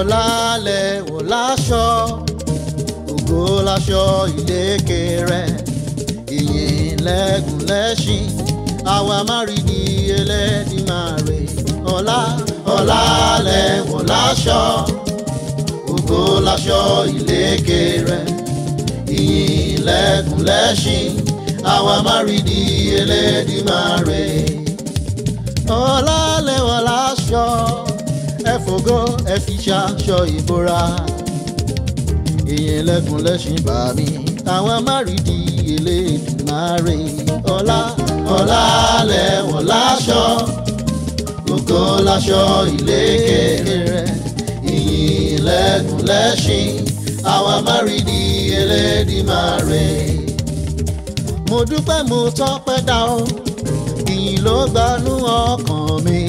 ọlá lẹ̀wọ̀ láṣọ, ògo láṣọ ìlékè rẹ̀, ìyìn lẹ́gùn lẹ́ṣin, àwa máa rí di Ẹlẹ́dùmarè. Ọlá lẹ̀wọ̀ láṣọ, ògo láṣọ ìlékè rẹ̀, ìyìn lẹ́gùn lẹ́ṣin, àwa máa rí di Ẹlẹ́dùmarè. Ọlá lẹ̀wọ̀ láṣọ, ẹ fògo ẹ fi ṣaṣọ ìbora, ìyìn lẹ́gùn lẹ́ṣin bá mi, àwa máa rí di Ẹlẹ́dùmarè. Ọlá lẹ̀wọ̀ láṣọ, ògo láṣọ ìlékè rẹ̀, ìyìn lẹ́gùn lẹ́ṣin, àwa máa rí di Ẹlẹ́dùmarè. Mo dúpẹ́ mo tọ́pẹ́ dá o, ìyìn ló gbanú ọkàn mi.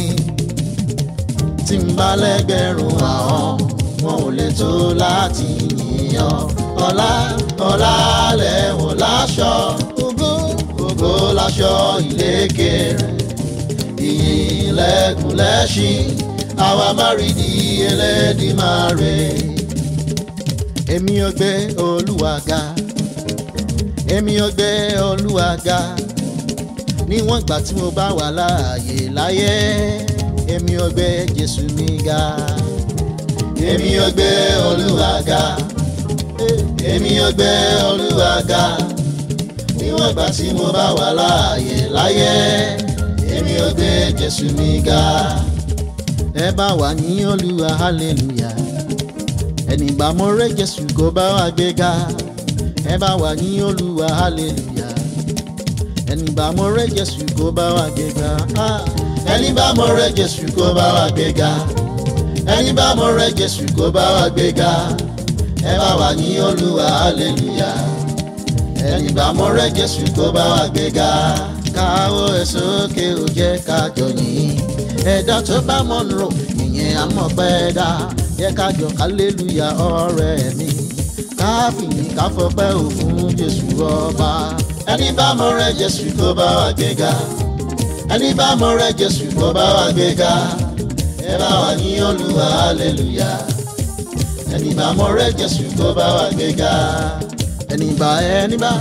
Tí n bá lẹ́gbẹ̀rún ahọ́n, wọn ò lè tó láti yìn ọ́. Ọlá lẹ̀wọ̀ láṣọ, ògo láṣọ ìlékè rẹ̀, ìyìn lẹ́gùn lẹ́ṣin, àwa máa rí di Ẹlẹ́dùmarè. Èmi ò gbé Olúwa ga, èmi ò gbé Olúwa ga, níwọ̀n ìgbà tí mo bá wà láàyè láyé. Èmi ò gbé Jésù mi ga, èmi ò gbé Olúwa ga, èmi ò gbé Olúwa ga, níwọ̀n ìgbà tí mo bá wà láàyè láyé. Èmi ò gbé Jésù mi ga. Ẹ bá wà ní Olúwa hallelujah, ẹni bá mo rẹ Jésù kó bá wà gbé ga. Ẹ bá wà ní Olúwa hallelujah, ẹni bá mo rẹ Jésù kó bá wà gbé ga. Ẹni bá mo rẹ Jésù kó bá wà gbé ga, ẹni bá mo rẹ Jésù kó bá wà gbé ga. Ẹ bá wà ní Olúwa hallelujah, ẹni bá mo rẹ Jésù kó bá wà gbé ga. Káwọ́ ẹ sókè ó jẹ́ ká jọ yìn, ẹ̀dá tó bá mọ̀ nrò ìyẹn àmọ̀pẹ́ dá. Yẹ ká jọ hallelujah ọ̀rẹ́ mi, ká fìyìn ká fọpẹ́ ò fún Jésù ọba. Ẹni bá mo rẹ Jésù kó bá wà gbé ga, ẹni bá mo rẹ Jésù kó bá wà gbé ga. Ẹ bá wà ní Olúwa hallelujah, ẹni bá mo rẹ Jésù kó bá wà gbé ga. Ẹni bá ẹni bá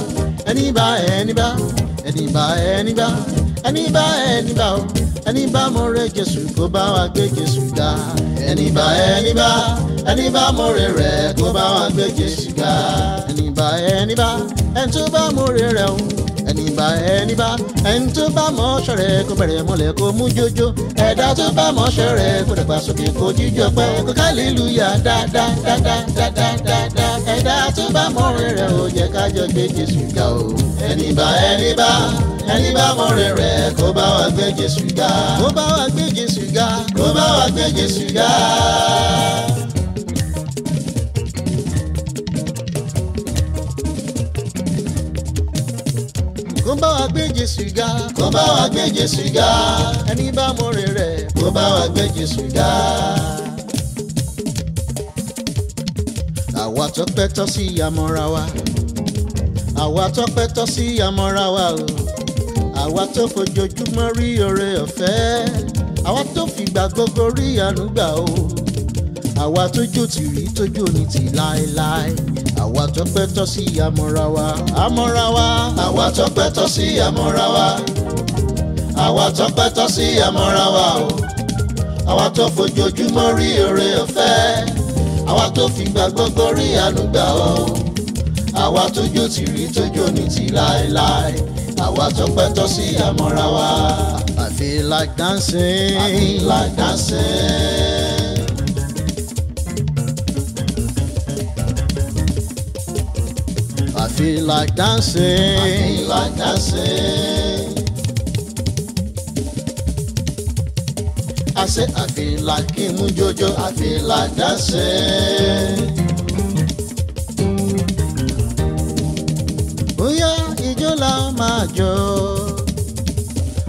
ẹni bá ẹni bá ẹni bá ẹni bá ẹni bá ẹni bá o, ẹni bá mo rẹ Jésù kó bá wà gbé Jésù ga. Ẹni bá ẹni bá ẹni bá mo rẹ rẹ̀ kó bá wà gbé Jésù ga. Ẹni bá ẹni bá ẹni tó bá mo rẹ rẹ̀ o, ẹni bá ẹni bá ẹni tó bá mọ̀ ṣọ̀rẹ́ kó bẹ̀rẹ̀ mọ́lẹ̀ kó mú jójó. Ẹ̀dá tó bá mọ̀ ṣọ̀rẹ́ kó dàgbà sókè kó jíjọ pẹ́ kó hallelujah dáadáa. Ẹ̀dá tó bá mọ̀ rẹ̀ ó yẹ ká jọ gbé Jésù ga o. Ẹni bá ẹni bá ẹni bá mọ̀ rẹ̀ kó bá wà gbé Jésù ga, kó bá wà gbé Jésù ga, kó bá wà gbé Jésù ga. Kó bá wa gbé Jésù ga, kó bá wa gbé Jésù ga, ẹni bá mọ̀ rẹ̀ kó bá wa gbé Jésù ga. Àwa tọ́pẹ́ tọ́ sí àmọ́ra wa, àwa tọ́pẹ́ tọ́ sí àmọ́ra wa o. Àwa tó fojoojúmọ́ rí oore ọ̀fẹ́, àwa tó fìgbà gbogbo rí àánú gbà o. Àwa tójú tì rí tójú ní ti láéláé. Àwa tọ́pẹ́ tọ́ sí àmọ́ra wa, àmọ́ra wa. Àwa tọ́pẹ́ tọ́ sí àmọ́ra wa, àwa tọ́pẹ́ tọ́ sí àmọ́ra wa o. Àwa tó fojoojúmọ́ rí oore ọ̀fẹ́, àwa tó fìgbà gbogbo rí àánú gbà o. Àwa tójú tì rí tójú ní ti láéláé. Àwa tọ́pẹ́ tọ́ sí àmọ́ra wa. I feel like dancing, I feel like dancing. I feel like dancing, I feel like dancing. I say I feel like Kimu Jojo, I feel like dancing. Oya ijó la ó máa jó,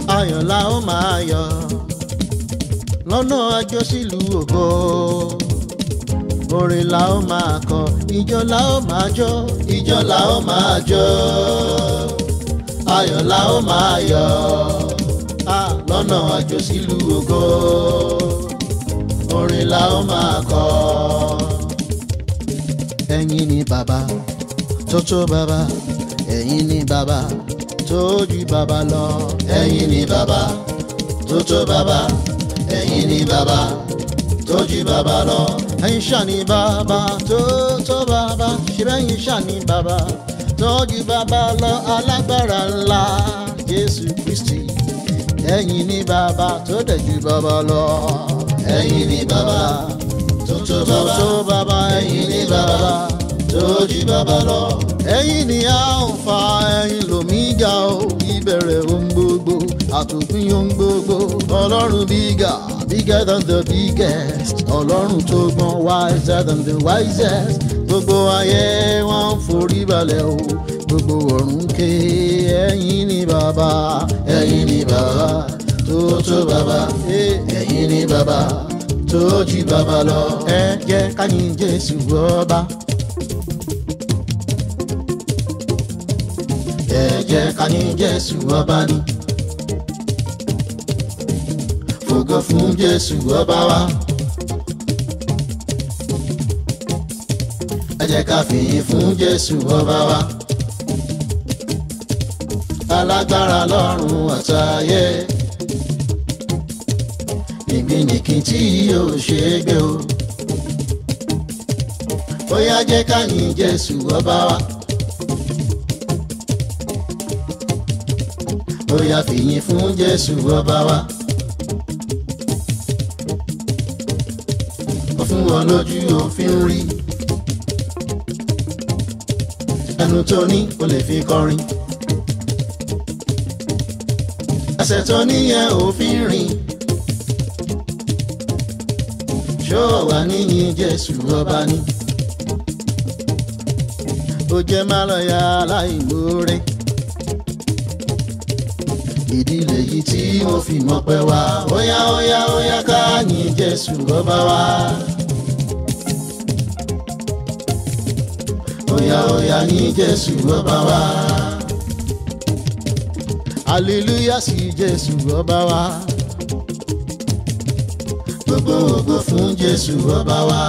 ayọ̀ la ó máa yọ̀, lọ́nà àjò sílùú ògo. Orin la ó máa kọ, ijó la ó máa jó, ijó la ó máa jó, ayọ̀ la ó máa yọ̀, lọ́nà àjò sílùú ògo. orin la ó máa kọ. Ẹ̀yin ni bàbá tó tó bàbá, ẹ̀yin ni bàbá tó ju bàbá lọ. Ẹ̀yin ni bàbá tó tó bàbá, ẹ̀yin ni bàbá tó ju bàbá lọ. Ẹ̀yin ṣá ni bàbá tó tó bàbá, ṣe bẹ́yìn ṣá ni bàbá tó ju bàbá lọ. Alágbára ńlá Jésù Kristi, ẹ̀yin ni bàbá tó dẹ̀ ju bàbá lọ. Ẹ̀yin ni bàbá tó tó bàbá, ẹ̀yin ni bàbá tó ju bàbá lọ. Ẹ̀yin ni Alpha, ẹ̀yin l'Omega o, ìbẹ̀rẹ̀ ohun gbogbo, àtòpin ohun gbogbo. Ọlọ́run bigger than the biggest. Ọlọ́run tó gbọ́n, wiser than the wisest. Gbogbo ayé wọn forí balẹ̀ o, gbogbo ọ̀run ké. Ẹ̀yin ni bàbá, ẹ̀yin ni bàbá tó tó bàbá, ẹ̀yin ni bàbá tó ju bàbá lọ. Ẹ jẹ́ ká yìn Jésù ọba. Ẹ jẹ́ ká yìn Jésù ọba ni. Fògo fún Jésù ọba wa. Ẹ jẹ́ ká fìyìn fún Jésù ọba wa. Alágbára lọ́run àtayé, ìgbìnìkì tí yóò ṣe é gbé o. Ó yá jẹ́ ká yìn Jésù ọba wa. Ó yá fìyìn fún Jésù ọba wa. Ó fún wọn lójú òfin rí, ẹnu tó ní kò lè fi kọrin, ẹsẹ̀ tó níyẹn òfin rìn. Ṣó wà níyìn Jésù ọba ni. Ó jẹ́ má lọ ya aláìmoore, ìdílé yìí tí mo fi mọpẹ́ wá. Óyá óyá óyá ká yìn Jésù ọba wa. Óyá óyá yìn Jésù ọba wa. Hallelujah sí Jésù ọba wa. Gbogbo ògo fún Jésù ọba wa.